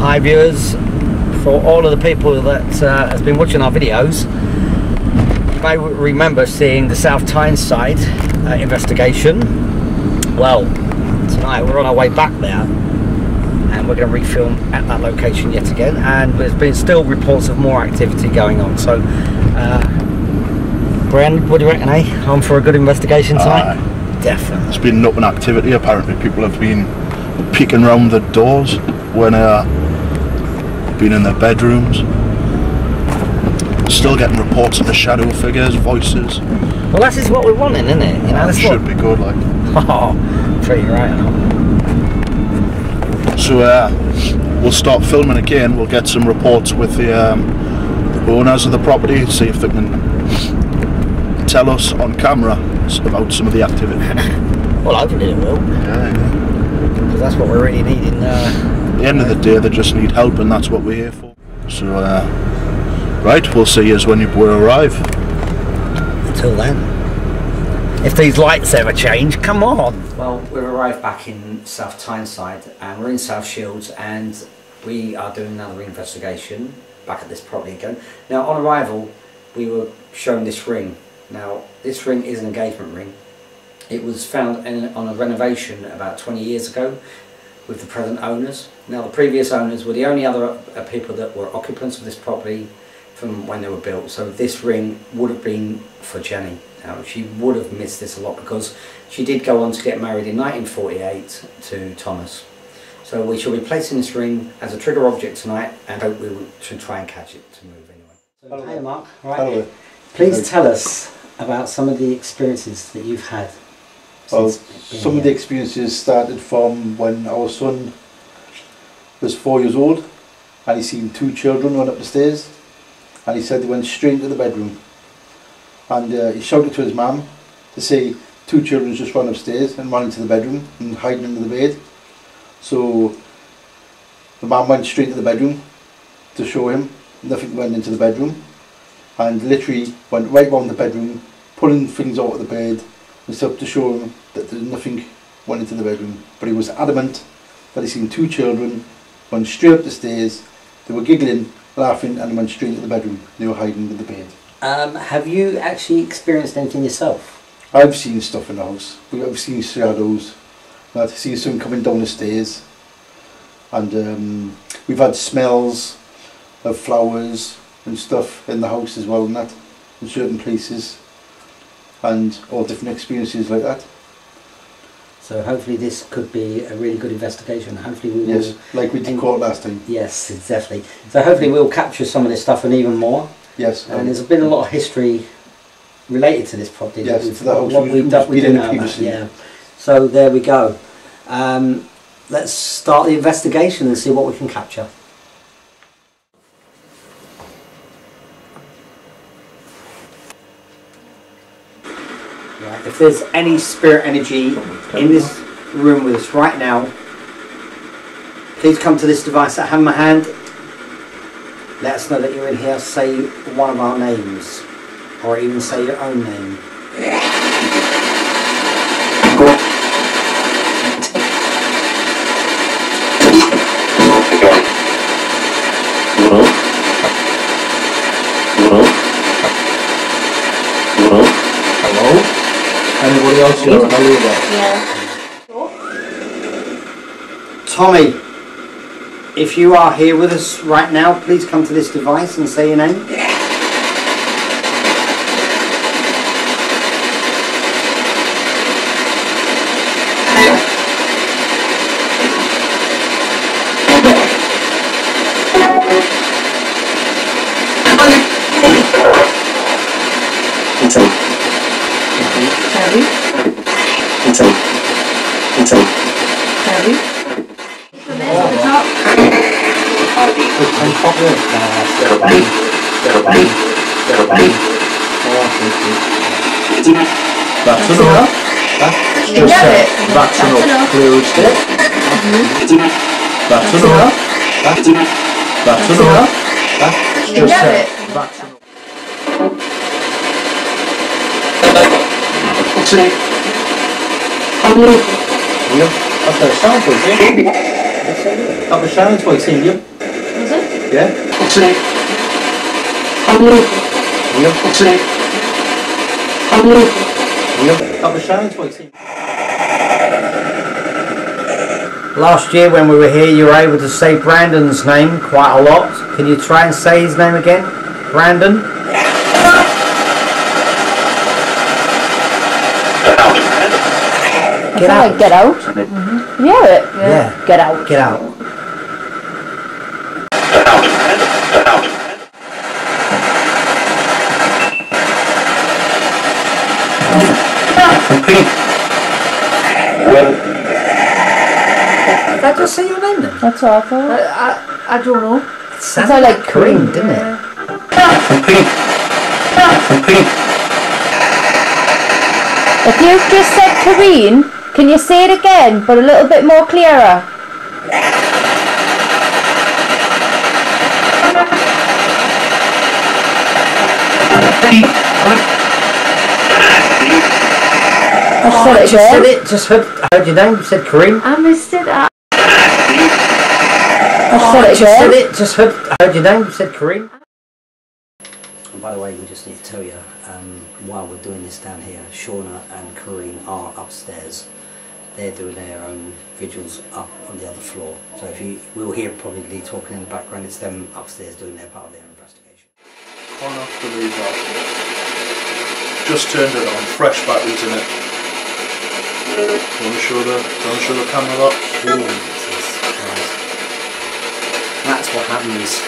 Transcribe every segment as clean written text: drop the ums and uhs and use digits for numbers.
Hi viewers, for all of the people that has been watching our videos, you may remember seeing the South Tyneside investigation. Well, tonight we're on our way back there and we're going to refilm at that location yet again, and there's been still reports of more activity going on. So Brian, what do you reckon, on for a good investigation tonight? Definitely. It's been up an activity. Apparently people have been peeking around the doors when been in their bedrooms. Still getting reports of the shadow figures, voices. Well, that is what we're wanting, isn't it? You know, that should be good, like. Oh, pretty right. So we'll start filming again. We'll get some reports with the owners of the property, see if they can tell us on camera about some of the activity. Well, hopefully they will. Yeah. Because that's what we're really needing. At the end of the day, they just need help, and that's what we're here for. So, right, we'll see you when we arrive. Until then, if these lights ever change, come on. Well, we've arrived back in South Tyneside, and we're in South Shields, and we are doing another investigation back at this property again. Now, on arrival, we were shown this ring. Now, this ring is an engagement ring. It was found on a renovation about 20 years ago with the present owners. Now, the previous owners were the only other people that were occupants of this property from when they were built. So this ring would have been for Jenny. Now, she would have missed this a lot because she did go on to get married in 1948 to Thomas. So we shall be placing this ring as a trigger object tonight, and hope we should try and catch it to move anyway. So, hey Mark, right. Please tell us about some of the experiences that you've had. Well, some of the experiences started from when our son was 4 years old, and he seen two children run up the stairs, and he said they went straight into the bedroom, and he shouted to his mum to say two children just ran upstairs and ran into the bedroom and hiding under the bed. So the mum went straight to the bedroom to show him. Nothing went into the bedroom, and literally went right round the bedroom, pulling things out of the bed and stuff to show him that nothing went into the bedroom. But he was adamant that he seen two children went straight up the stairs. They were giggling, laughing, and went straight into the bedroom. They were hiding under the bed. Have you actually experienced anything yourself? I've seen stuff in the house. I've seen shadows. I've seen someone coming down the stairs, and we've had smells of flowers and stuff in the house as well, and that in certain places, and all different experiences like that. So hopefully this could be a really good investigation. Hopefully we will. Yes, like we did caught last time. Yes, definitely. So hopefully we'll capture some of this stuff and even more. Yes. And there's been a lot of history related to this property. Yes, to the house we do know about. Yeah. So there we go. Let's start the investigation and see what we can capture. Right, if there's any spirit energy in this room with us right now, please come to this device I have in my hand. Let us know that you're in here. Say one of our names, or even say your own name. Hello? Anybody else here? Hello there. Yeah. Tommy, if you are here with us right now, please come to this device and say your name. That's enough. That's enough. Closed it. That's enough. That's enough. That's just it. That's enough. Up the sound voice, Up the sound voice, Yeah? Couple of showers, what you Last year when we were here, you were able to say Brandon's name quite a lot. Can you try and say his name again? Brandon? Get out. Get out. Mm-hmm. You hear it? Yeah. Get out. Get out. Did I just say your name then? That's awful. I don't know. It sounded like Kareem, didn't it? If you've just said Kareen, can you say it again, but a little bit more clearer? I said it. Just heard your name. You said Kareem. I missed it. I said it. Just heard your name. You said Kareem. And by the way, we just need to tell you, while we're doing this down here, Shauna and Kareen are upstairs. They're doing their own vigils up on the other floor. So if you will hear probably talking in the background, it's them upstairs doing their part of their investigation. Cannot believe that. Just turned it on, fresh batteries in it. Want to show the camera that? Ooh, Jesus Christ. That's what happens.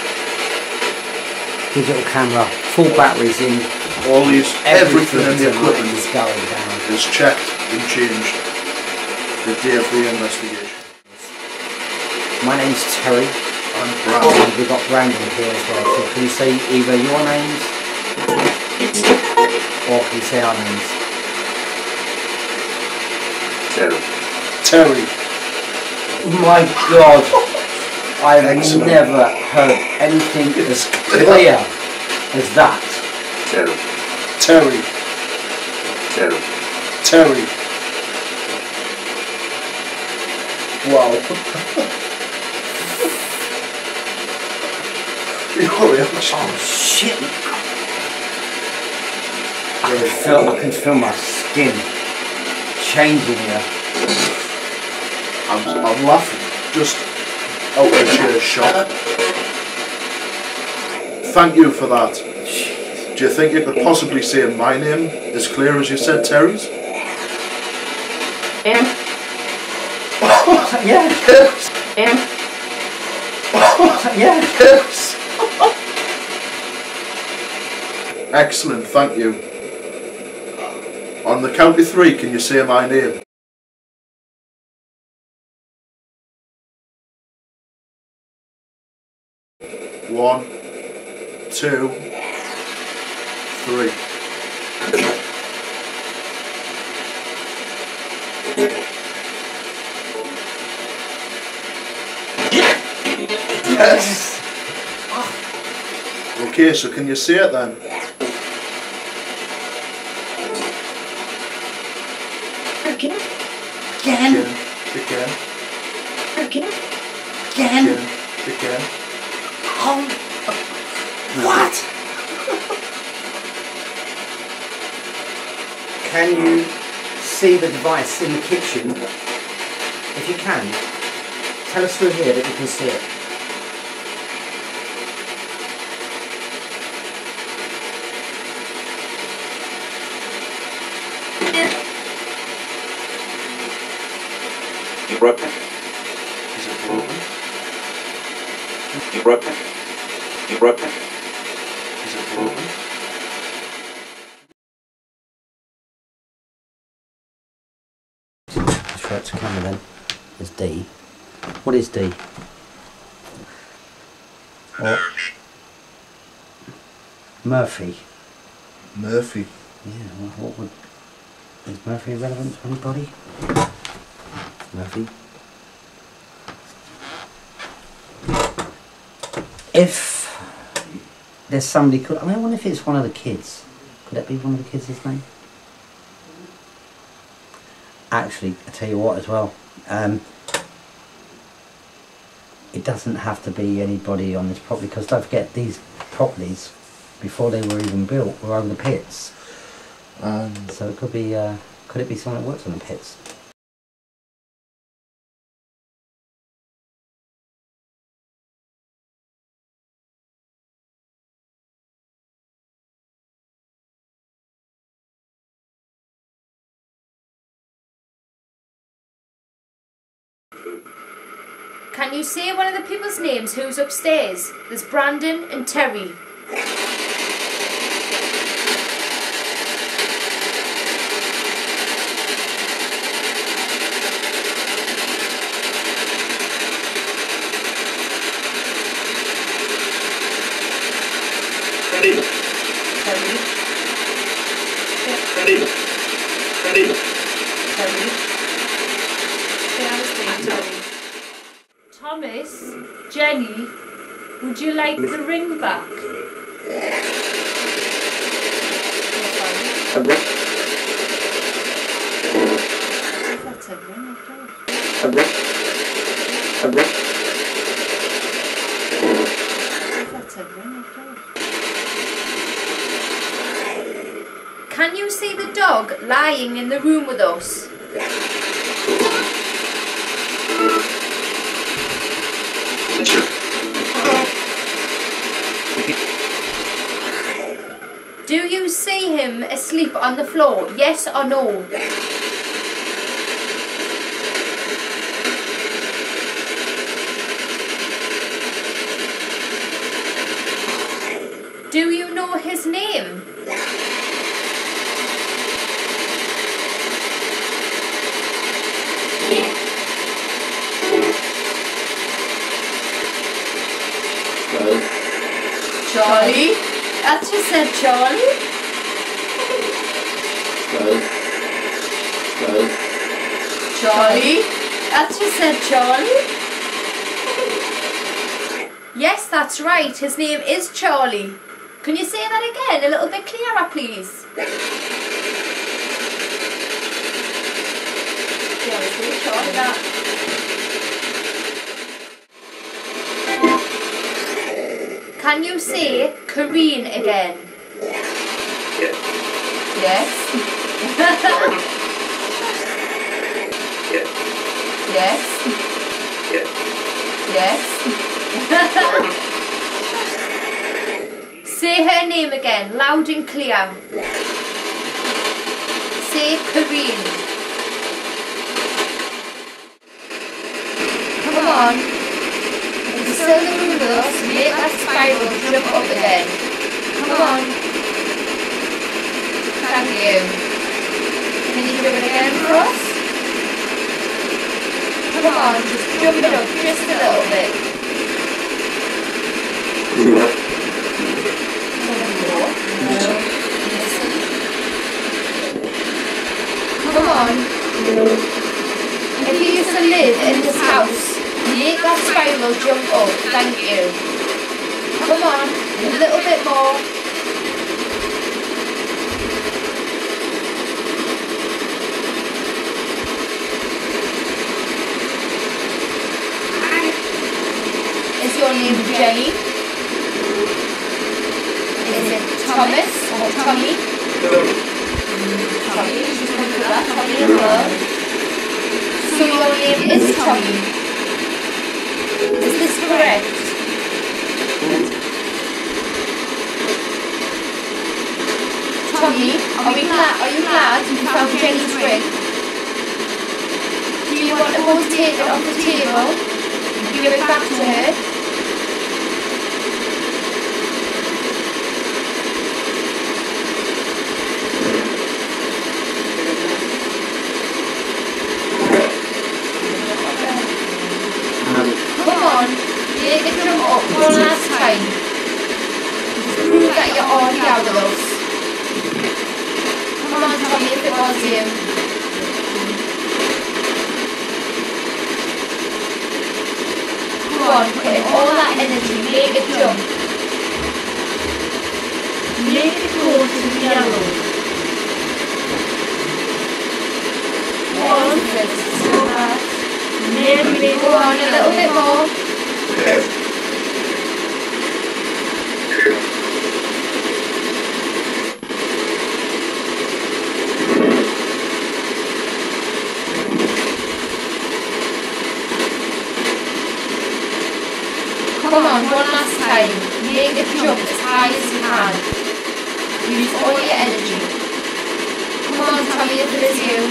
Digital camera, full batteries in. All these, everything in the equipment is going down. Is checked and changed the day of the investigation. My name's Terry. I'm Brandon. We've got Brandon here as well. So can you say either your names or can you say our names? Terry. My God. I've never heard anything as clear as that. Terry. Wow. Oh shit. I can feel my skin changing here. I'm laughing. Just out of sheer shock. Thank you for that. Do you think you could possibly say my name as clear as you said Terry's? Yeah. Yes. Excellent, thank you. On the count of 3, can you say my name? One, 2, 3. Yes. Okay, so can you say it then? Again. Oh. What? Can you see the device in the kitchen? If you can, tell us through here that you can see it. Broken. Is it broken? Broken. Broken. Is it broken? Let's try it to camera then. There's D. What is D? What? Murphy. Murphy. Yeah, well, what would... Is Murphy relevant to anybody? Murphy. If there's somebody could, I wonder if it's one of the kids. Could that be one of the kids' name? Actually, I tell you what as well. it doesn't have to be anybody on this property, because don't forget, these properties, before they were even built, were on the pits. And So it could be, could it be someone that works on the pits? Can you say one of the people's names who's upstairs? There's Brandon and Terry. Terry. Terry. Terry. Terry. Thomas, Jenny, would you like the ring back? That's a ring, That's a ring, Can you see the dog lying in the room with us? Do you see him asleep on the floor? Yes or no? Do you know his name? Charlie? I just said Charlie. Charlie? I just said Charlie. Yes, that's right. His name is Charlie. Can you say that again a little bit clearer, please? Charlie, that. Can you say Kareen again? Yes. Yes. Yes. Say her name again, loud and clear. Say Kareen. Come on. Still in the room with us, make that spiral jump up again. Come on. Thank you. Can you do it again for us? Come on, just jump it up just a little bit. Come on. If you used to live in this house, make that spiral jump up, thank you. Come on, a little bit more. Is your name Jenny? Is it Thomas or Tommy? Tommy, she's going to that, Tommy as well. So your name is Tommy. Is this correct? Tommy, are you glad you found Jenny's ring? Do you want to go take it off the table and give it back to her? Make it jump up one last time. Just prove that you're already out of us. Come on, Tommy, if it was you. Come on, put in all that energy, make it jump. Make it go to the yellow. One, so fast. Maybe go on a little bit more. Come on, one last time. Make a jump as high as you can. Use all your energy. Come on, Tommy, if it is you.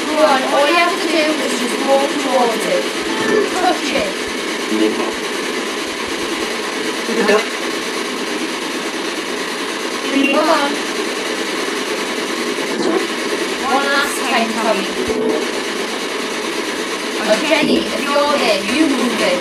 Come on, all you have to do is just walk towards it. Touch it. Come on. One last time, Tommy. Oh, Jenny, if you're there, you move it.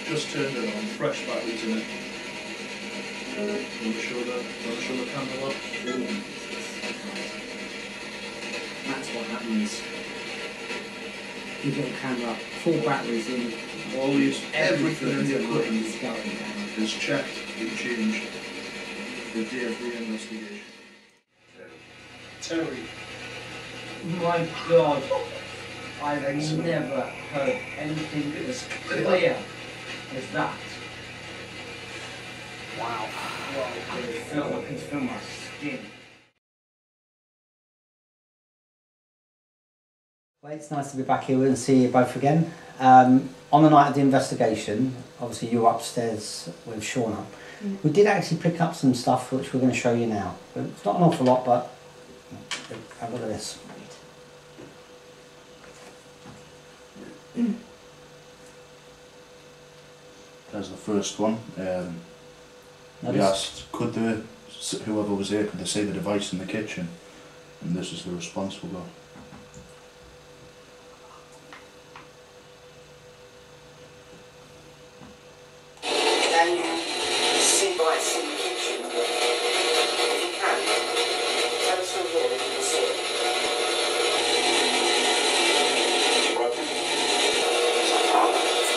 Just turned it on, fresh batteries in it. Want to show the camera up? That's what happens. You get a camera, full batteries in. Always, everything in the equipment is going down. is checked and changed the day of the investigation. Terry. My God, I've never heard anything as clear as that. Wow. I can feel my skin. Well, it's nice to be back here and see you both again. On the night of the investigation, obviously you were upstairs with Shauna. We did actually pick up some stuff which we're going to show you now. It's not an awful lot, but have a look at this. There's the first one. We asked, whoever was there, could they see the device in the kitchen? And this is the response we got. Can you see device in the kitchen? If you can, tell us from here if you can see it.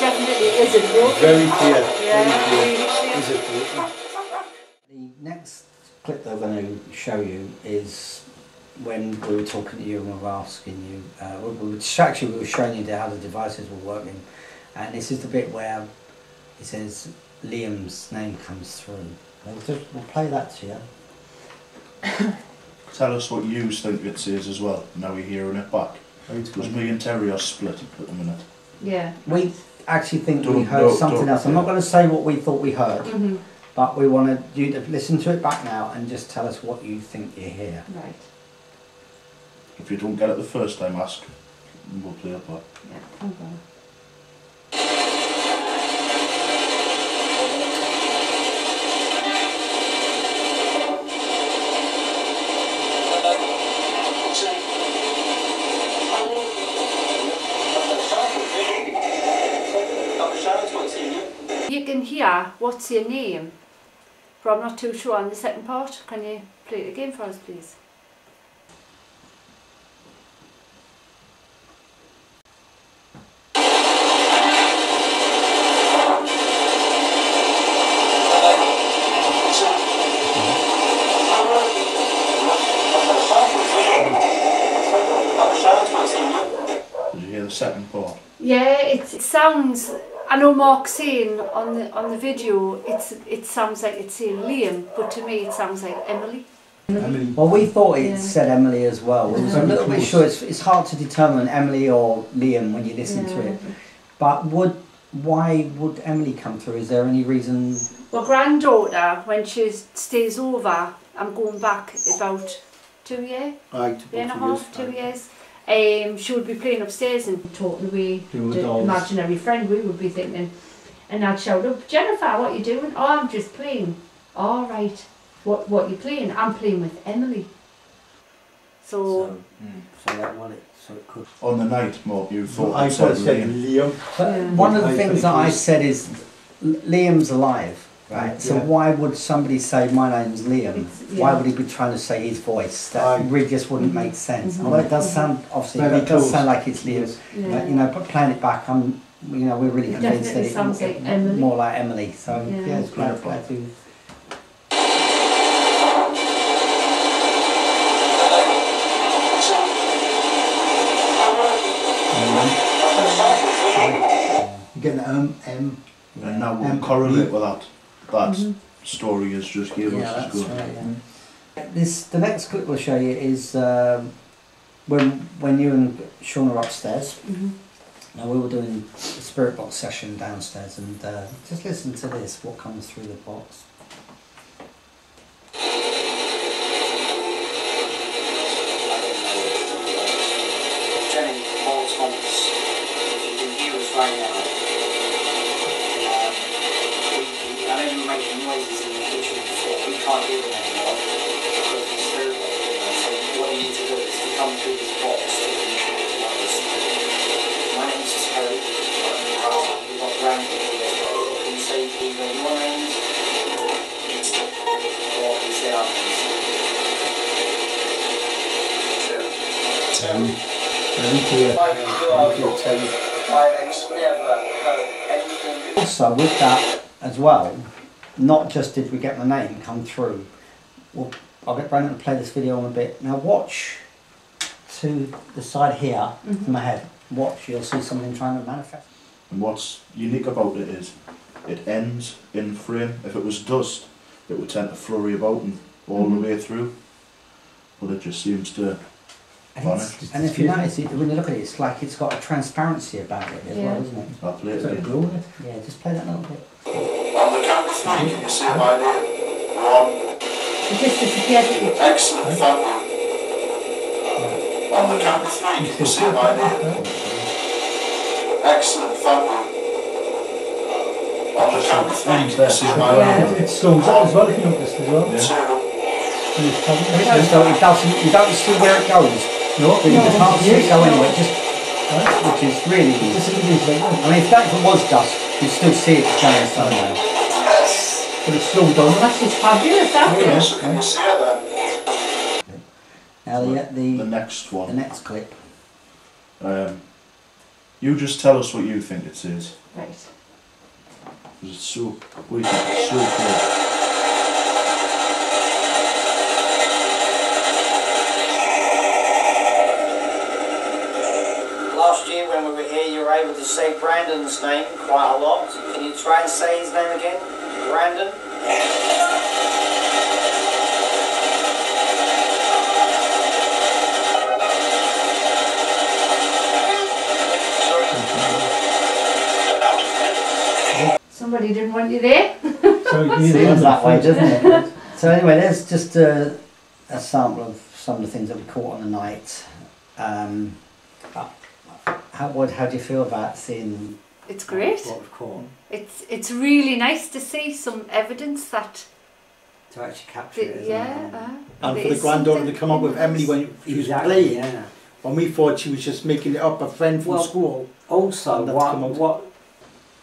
Definitely isn't broken. Very clear. Yeah, Very really clear. clear. Is it broken? The next clip that I'm going to show you is when we were talking to you and we were asking you, we were showing you how the devices were working, and this is the bit where it says Liam's name comes through. We'll play that to you. Tell us what you think it says as well, now we're hearing it back. Because me and Terry are split at the minute. Yeah. We actually think we heard something else. I'm not going to say what we thought we heard, but we want you to listen to it back now and just tell us what you think you hear. Right. If you don't get it the first time, ask, and we'll play it back. Yeah, okay. You can hear what's your name, but I'm not too sure on the second part. Can you play it again for us, please? Did you hear the second part? Yeah, it sounds. I know Mark's saying on the video, it sounds like it's saying Liam, but to me it sounds like Emily. Well, we thought it said Emily as well. It was a little bit sure. It's hard to determine Emily or Liam when you listen to it. But why would Emily come through? Is there any reason? Well, granddaughter, when she stays over, I'm going back about 2 years, Aye, year and a half, 2 years. She would be playing upstairs and talking away to imaginary friend, we would be thinking. And I'd shout up, Jennifer, what are you doing? Oh, I'm just playing. All right. What you playing? I'm playing with Emily. So it could. On the night, Mark, you thought I said Liam. But one of the things that I said is Liam's alive, Right, so Yeah. why would somebody say my name's Liam? It's- Why yeah. would he be trying to say his voice? That Aye. really just wouldn't make sense. Although it does sound, obviously, Very it does close. sound like it's Liam. Yes. But, you know, but playing it back, we're really It convinced that definitely sounds like Emily. more like Emily. So Yeah. yeah, it's glad to. You're getting M. And now we'll correlate with that. That story is just gave Yeah, us that's is good. right. Yeah. The next clip we'll show you is when you and Sean are upstairs. Now we were doing a spirit box session downstairs, and just listen to this. What comes through the box? Jenny, Paul Thomas, if you can hear us right now. I know you were making noises in the kitchen before. We can't hear them anymore because it's through. So what you need to do is to come through this box to communicate with others. My name's Terry. We've got Brandon here as well. Can you say either your names or is there our names? Very clear. Also, with that as well, not just did we get my name come through. Well, I'll get Brandon to play this video in a bit. Now watch to the side here from my head. Watch, you'll see something trying to manifest. And what's unique about it is it ends in frame. If it was dust, it would tend to flurry about and all the way through. But it just seems to vanish. And if you notice it, when you look at it, it's like it's got a transparency about it as well, isn't it? I'll play it Is that again. blue in it? Yeah, just play that little bit. On the count of three, can you say my name? One. It just disappeared. Excellent, thank you. On the count of three, can you say my name? Excellent, thank you. On the count of three, can you say my name? It slows up as well, if you noticed as well. Two. You notice though, it doesn't, you don't see where it goes. No, You can't see it go anywhere, just, which is really, This is like I mean, if that was dust, you'd still see it going somewhere. but it's slowed down. That's just fabulous, that Yeah. is. So can you say it then? Now The the next one. next clip. You just tell us what you think it is. Right. Because it's so, we think it's so cool. Last year when we were here, you were able to say Brandon's name quite a lot. Can you try and say his name again? Brandon? Somebody didn't want you there. So you Seems that way, doesn't it? So anyway, there's just a sample of some of the things that we caught on the night. How do you feel about seeing It's great. what we've caught? It's really nice to see some evidence that, To actually capture it, isn't it? yeah. And there for the is granddaughter to something come up in with us. Emily when she was Exactly, playing. yeah. When we thought she was just making it up, a friend from Well, school. Also, And that's come out. what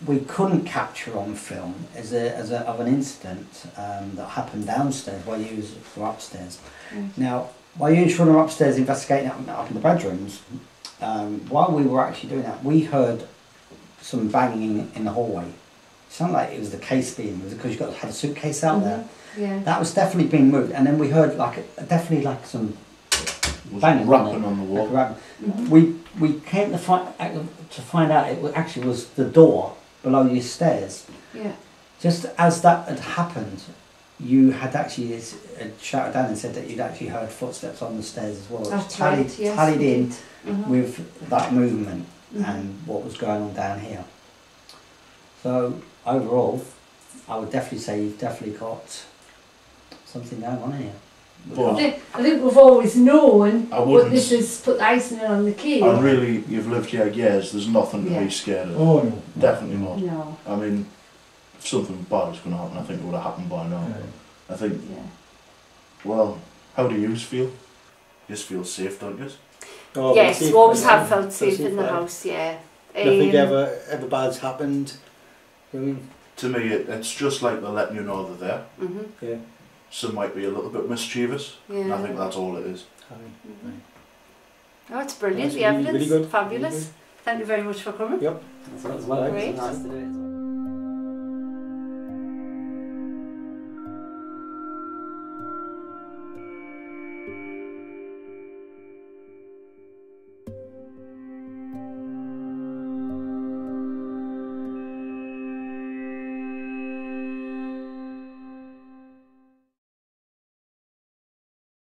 we couldn't capture on film is of an incident that happened downstairs while you were upstairs. Mm. Now, while you and Sean were upstairs investigating up in the bedrooms, while we were actually doing that, we heard some banging in the hallway. It sounded like it was the case being moved because you had a suitcase out there. Yeah. That was definitely being moved, and then we heard definitely like some Was banging rapping on the wall. like we came to find out it actually was the door below your stairs. Yeah. Just as that had happened, you had actually shouted down and said that you'd actually heard footsteps on the stairs as well. It was That's right, yes, tallied we in did. Mhm. with that movement Mhm. and what was going on down here. So overall, I would definitely say you've definitely got something going on here. But I think we've always known, I but wouldn't. this is put the icing on the cake. And really, you've lived here years, there's nothing to Yeah. be scared of. Oh no. Definitely not. No. I mean, if something bad was going to happen, I think it would have happened by now. I think, Yeah. well, how do you feel? You just feel safe, don't you? Oh, Yes, safe, we always yeah. have felt safe in the right? house, yeah. Nothing ever bad's happened. I mean, To me, it's just like they're letting you know they're there. Mm-hmm. Yeah. Some might be a little bit mischievous, and I think that's all it is. Oh, it's brilliant. That's The really, evidence, really good. fabulous. Really good. Thank you very much for coming. Yep. That's well, Great. it's nice to do it.